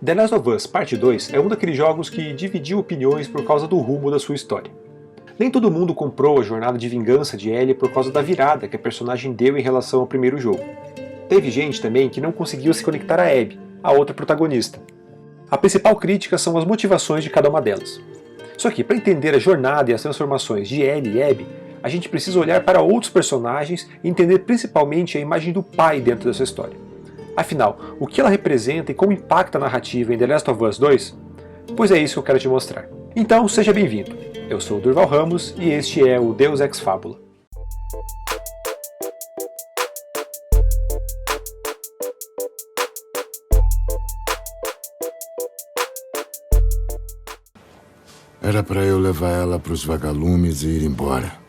The Last of Us Parte 2 é um daqueles jogos que dividiu opiniões por causa do rumo da sua história. Nem todo mundo comprou a jornada de vingança de Ellie por causa da virada que a personagem deu em relação ao primeiro jogo. Teve gente também que não conseguiu se conectar a Abby, a outra protagonista. A principal crítica são as motivações de cada uma delas. Só que, para entender a jornada e as transformações de Ellie e Abby, a gente precisa olhar para outros personagens e entender principalmente a imagem do pai dentro dessa história. Afinal, o que ela representa e como impacta a narrativa em The Last of Us 2? Pois é isso que eu quero te mostrar. Então, seja bem-vindo. Eu sou o Durval Ramos e este é o Deus Ex Fabula. Era para eu levar ela para os vagalumes e ir embora.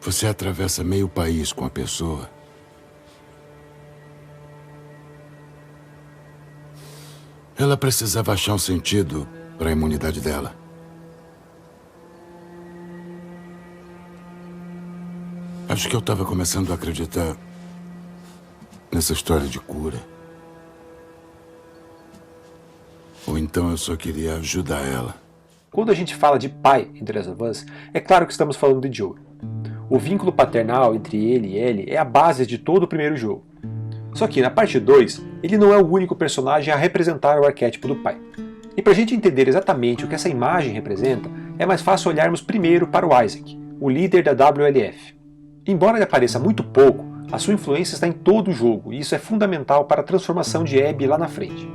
Você atravessa meio país com a pessoa. Ela precisava achar um sentido para a imunidade dela. Acho que eu estava começando a acreditar nessa história de cura. Ou então eu só queria ajudar ela. Quando a gente fala de pai em The Last of Us, é claro que estamos falando de Joel. O vínculo paternal entre ele e Ellie é a base de todo o primeiro jogo. Só que na parte 2, ele não é o único personagem a representar o arquétipo do pai. E para a gente entender exatamente o que essa imagem representa, é mais fácil olharmos primeiro para o Isaac, o líder da WLF. Embora ele apareça muito pouco, a sua influência está em todo o jogo, e isso é fundamental para a transformação de Abby lá na frente.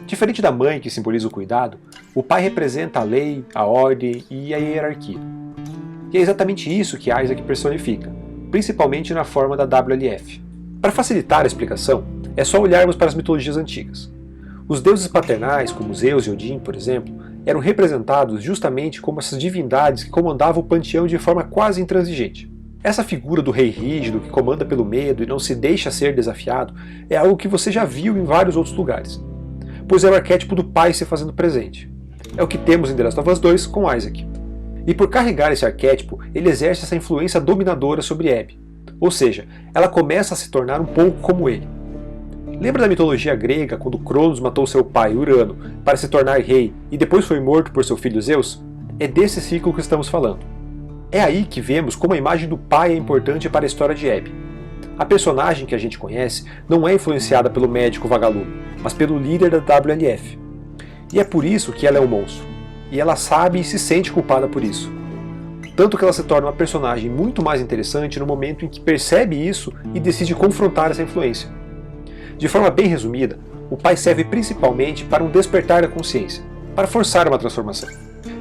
Diferente da mãe, que simboliza o cuidado, o pai representa a lei, a ordem e a hierarquia. E é exatamente isso que Isaac personifica, principalmente na forma da WLF. Para facilitar a explicação, é só olharmos para as mitologias antigas. Os deuses paternais, como Zeus e Odin, por exemplo, eram representados justamente como essas divindades que comandavam o panteão de forma quase intransigente. Essa figura do rei rígido que comanda pelo medo e não se deixa ser desafiado é algo que você já viu em vários outros lugares, pois é o arquétipo do pai se fazendo presente. É o que temos em The Last of Us 2 com Isaac. E por carregar esse arquétipo, ele exerce essa influência dominadora sobre Abby. Ou seja, ela começa a se tornar um pouco como ele. Lembra da mitologia grega quando Cronos matou seu pai, Urano, para se tornar rei e depois foi morto por seu filho Zeus? É desse ciclo que estamos falando. É aí que vemos como a imagem do pai é importante para a história de Abby. A personagem que a gente conhece não é influenciada pelo médico vagalume, mas pelo líder da WLF. E é por isso que ela é um monstro. E ela sabe e se sente culpada por isso. Tanto que ela se torna uma personagem muito mais interessante no momento em que percebe isso e decide confrontar essa influência. De forma bem resumida, o pai serve principalmente para um despertar da consciência, para forçar uma transformação.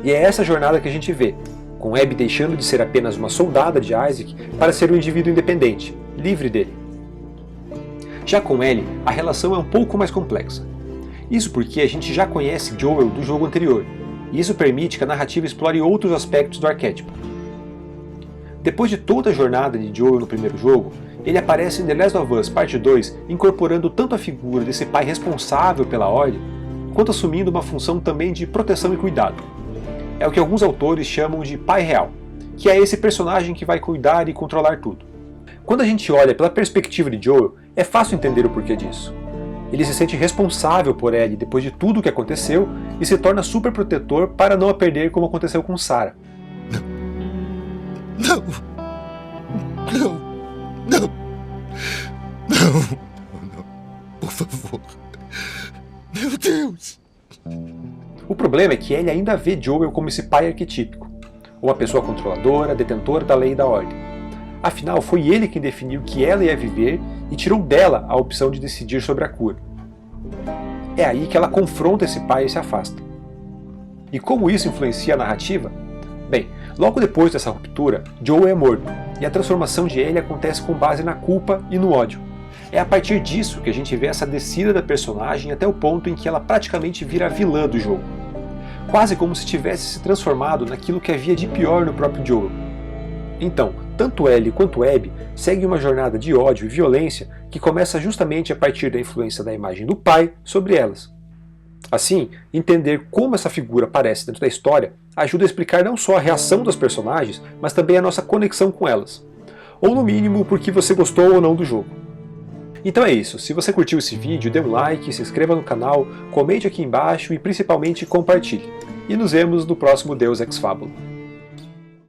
E é essa jornada que a gente vê, com Abby deixando de ser apenas uma soldada de Isaac para ser um indivíduo independente, livre dele. Já com Ellie, a relação é um pouco mais complexa. Isso porque a gente já conhece Joel do jogo anterior, e isso permite que a narrativa explore outros aspectos do arquétipo. Depois de toda a jornada de Joel no primeiro jogo, ele aparece em The Last of Us Parte 2 incorporando tanto a figura desse pai responsável pela ordem, quanto assumindo uma função também de proteção e cuidado. É o que alguns autores chamam de pai real, que é esse personagem que vai cuidar e controlar tudo. Quando a gente olha pela perspectiva de Joel, é fácil entender o porquê disso. Ele se sente responsável por Ellie depois de tudo o que aconteceu e se torna super protetor para não a perder como aconteceu com Sarah. Não! Não! Não! Não! Não! Por favor! Meu Deus! O problema é que Ellie ainda vê Joel como esse pai arquetípico, uma pessoa controladora, detentora da lei e da ordem. Afinal, foi ele quem definiu que ela ia viver e tirou dela a opção de decidir sobre a cura. É aí que ela confronta esse pai e se afasta. E como isso influencia a narrativa? Bem, logo depois dessa ruptura, Joel é morto, e a transformação de Ellie acontece com base na culpa e no ódio. É a partir disso que a gente vê essa descida da personagem até o ponto em que ela praticamente vira a vilã do jogo. Quase como se tivesse se transformado naquilo que havia de pior no próprio Joel. Então, tanto Ellie quanto Abby seguem uma jornada de ódio e violência que começa justamente a partir da influência da imagem do pai sobre elas. Assim, entender como essa figura aparece dentro da história ajuda a explicar não só a reação das personagens, mas também a nossa conexão com elas. Ou no mínimo, por que você gostou ou não do jogo. Então é isso, se você curtiu esse vídeo, dê um like, se inscreva no canal, comente aqui embaixo e principalmente compartilhe. E nos vemos no próximo Deus Ex Fabula.